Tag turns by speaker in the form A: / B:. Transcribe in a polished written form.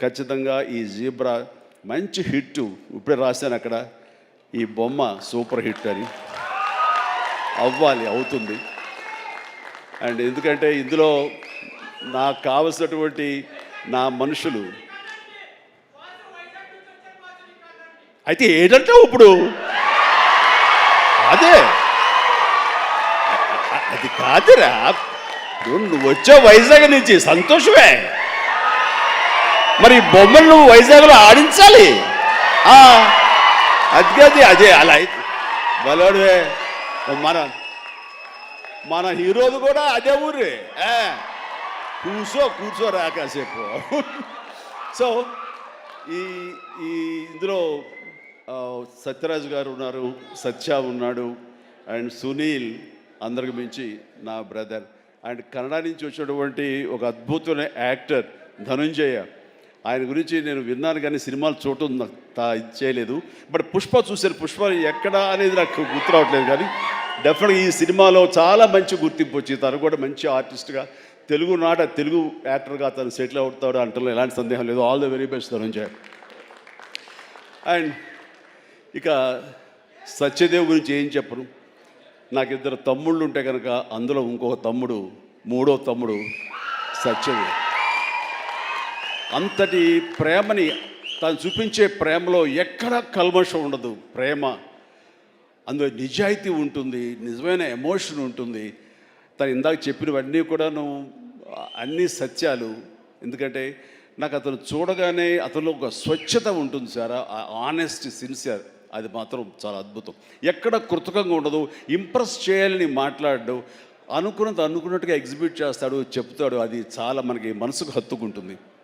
A: ఖచ్చితంగా ఈ జీబ్రా మంచి హిట్. ఇప్పుడే రాశాను అక్కడ, ఈ బొమ్మ సూపర్ హిట్ అని. అవ్వాలి, అవుతుంది. అండ్ ఎందుకంటే ఇందులో నాకు కావలసినటువంటి నా మనుషులు అయితే ఏంటంటే ఇప్పుడు అదే అది కాదురా, నువ్వు వచ్చావు వైజాగ్ నుంచి, సంతోషమే. మరి బొమ్మలు నువ్వు వైజాగ్లో ఆడించాలి. అది అదే అలా అయితే బలవాడువే. మన హీరోది కూడా అదే ఊరే. కూర్చోరా కాసేపు. సో ఈ ఇందులో సత్యరాజు గారు ఉన్నారు, సత్య ఉన్నాడు, అండ్ సునీల్, అందరికి మించి నా బ్రదర్. అండ్ కన్నడ నుంచి వచ్చినటువంటి ఒక అద్భుతమైన యాక్టర్ ధనుంజయ. ఆయన గురించి నేను విన్నాను కానీ సినిమాలు చూడటం ఇది చేయలేదు. బట్ పుష్ప చూశాను. పుష్ప ఎక్కడ అనేది నాకు గుర్తు రావట్లేదు, కానీ డెఫినెట్గా ఈ సినిమాలో చాలా మంచి గుర్తింపు వచ్చి తను కూడా మంచి ఆర్టిస్ట్గా, తెలుగు యాక్టర్గా తను సెటిల్ అవుతాడు అంటలో ఎలాంటి సందేహం లేదు. All the very best Dhananjaya. And ఇక సత్యదేవ్ గురించి ఏం చెప్పను. నాకు ఇద్దరు తమ్ముళ్ళు ఉంటే కనుక అందులో ఇంకొక తమ్ముడు, మూడో తమ్ముడు సత్యదేవ్. అంతటి ప్రేమని తను చూపించే ప్రేమలో ఎక్కడ కల్మషం ఉండదు. ప్రేమ అందులో నిజాయితీ ఉంటుంది, నిజమైన ఎమోషన్ ఉంటుంది. తను ఇందాక చెప్పినవన్నీ కూడాను అన్నీ సత్యాలు. ఎందుకంటే నాకు అతను చూడగానే అతనిలో ఒక స్వచ్ఛత ఉంటుంది సార్, ఆనెస్ట్, సిన్సియర్. అది మాత్రం చాలా అద్భుతం. ఎక్కడ కృతకంగా ఉండదు, ఇంప్రెస్ చేయాలని మాట్లాడడు, అనుకున్నట్టుగా ఎగ్జిబిట్ చేస్తాడు, చెప్తాడు. అది చాలా మనకి మనసుకు హత్తుకుంటుంది.